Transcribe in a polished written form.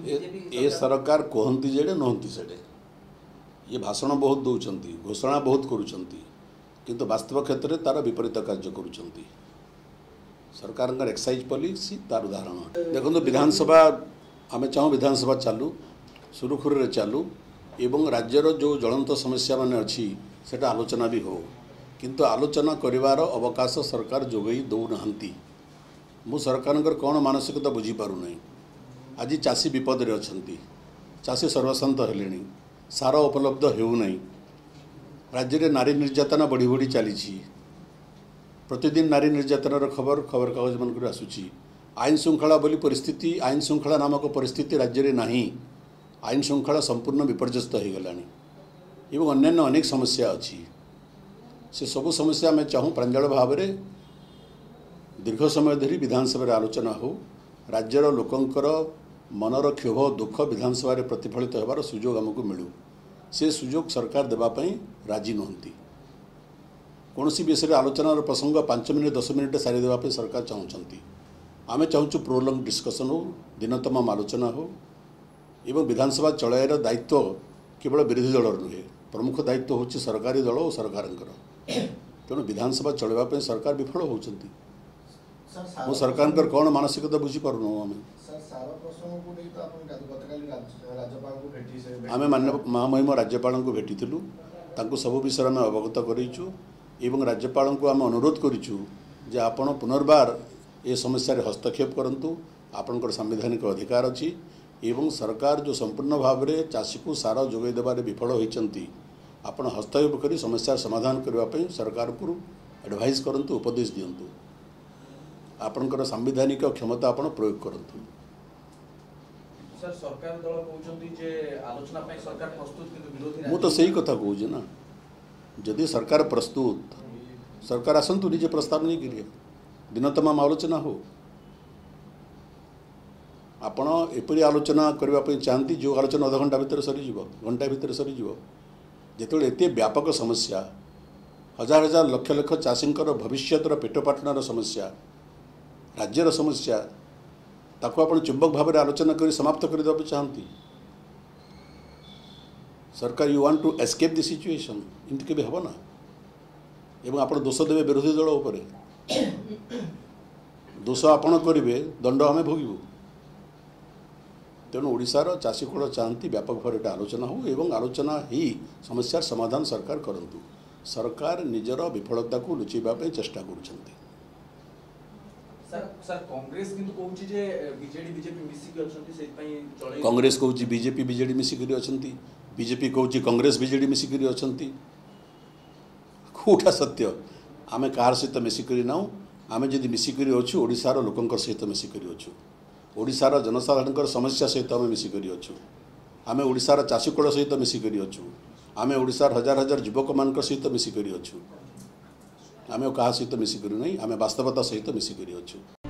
ए सरकार कहती जेडे नहंती सेडे ये भाषण बहुत दौरान घोषणा बहुत करुँच वास्तव क्षेत्र में तार विपरीत कार्य करुँच सरकार एक्साइज पॉलिसी तार उदाहरण देखो विधानसभा आम चाहूँ विधानसभा चालू सुरुखुरु चालू एवं राज्यर जो ज्वलंत समस्या मान अच्छी सेटा आलोचना भी हो किंतु आलोचना करिवार अवकाश सरकार जोगई दौना मु सरकार कौन मानसिकता बुझीपार नहीं आज चाषी विपद रे अछंती चाषी सर्वशांत हेले सार उपलब्ध होना राज्य में नारी निर्यातना बढ़ी बढ़ी चली प्रतिदिन नारी निर्यातनार खबर खबर कागज मन आसूची आईन श्रृंखला बोली परिस्थिति आईन श्रृंखला नामक परिस्थिति राज्य में नहीं आईन श्रृंखला संपूर्ण विपर्यस्त हो गलानी एवं अन्यान्य अनेक समस्या अच्छी से सबु समस्या में चाहूँ प्रांजल भाव में दीर्घ समय धरी विधानसभा आलोचना हो राज्यर लोकंकर मनर क्षोभ दुख विधानसभा प्रतिफलित होबार सुजोग आमको मिलू से सुजोग सरकार देवाई राजी नुहति कौन विषय आलोचनार प्रसंग 5 मिनिट 10 मिनिट सारी देवाई सरकार चाहूँगी आम चाहूँ प्रोलंग डिस्कसन हो दिन तमाम आलोचना हो एवं विधानसभा चलाइर दायित्व केवल विरोधी दल नुहे प्रमुख दायित्व हूँ सरकारी दल और सरकार तेणु विधानसभा चलवाई सरकार विफल होती मो सरकार कौन मानसिकता बुझीपार आम आम मान्य महामहिम राज्यपाल को भेटी सबु विषय आम अवगत करूँ राज्यपाल को आम अनुरोध करूँ जे आपण पुनर्बार ये समस्या हस्तक्षेप करूँ आपणकर संवैधानिक अधिकार अच्छी एवं सरकार जो संपूर्ण भाव में चाषी को सार जोगाई देवार विफल होती आपण हस्तक्षेप कर समस्या समाधान करने सरकार को एडवाइज करूँ उपदेश दिंतु आपणकर संवैधानिक क्षमता आपण प्रयोग करूँ सरकार दल कहउछंती जे आलोचना पई सरकार प्रस्तुत किंतु विरोधी मु तो सही कथा कहूँ ना जदि सरकार प्रस्तुत सरकार आसतु निजे प्रस्ताव नहीं करिए दिन तमाम आलोचना हो आपण एपरी आलोचना करने चाहती जो आलोचना अध घंटा भितर सरीज घंटा भितर सरीज जो एत व्यापक समस्या हजार हजार लक्ष लक्ष चाषींकर भविष्यतर पेटपाटनार समस्या राज्यर समस्या ताको आपण चुंबक भाव में आलोचना कर समाप्त करदे चाहती सरकार you want to escape the situation इनके भी हम ना एवं आप दोष देवे विरोधी दल उपर दोष आपण करेंगे दंड आम भोगू तेणु ओडिशार चाषी कूल चाहती व्यापक भाव में आलोचना हो एवं आलोचना ही समस्यार समाधान सरकार करंतु सरकार निजर विफलता को लुचाइबा चेष्टा करुछंती सर कांग्रेस किंतु कहउछि जे बीजेडी बीजेपी मिसिक अछंती सेति पई चले कांग्रेस कहउछि बीजेपी बीजेडी मिसिक अछंती बीजेपी कहउछि कांग्रेस बीजेडी मिसिक अछंती कोठा सत्य आमे कार सहित मिसिक नाउ आमे जदि मिसिक अछु ओडिसार लोकंकर सहित मिसिक अछु ओडिसार जनसाधारण समस्या सहित आमे मिसिक अछु आमे ओडिसार चाषीकूल सहित मिसिक अछु आमे ओडिसार हजार हजार युवक मान सहित मिसिक अछु आमे क्या सहित मिसिक नहीं आमे वास्तवता सहित मिसिक अछु।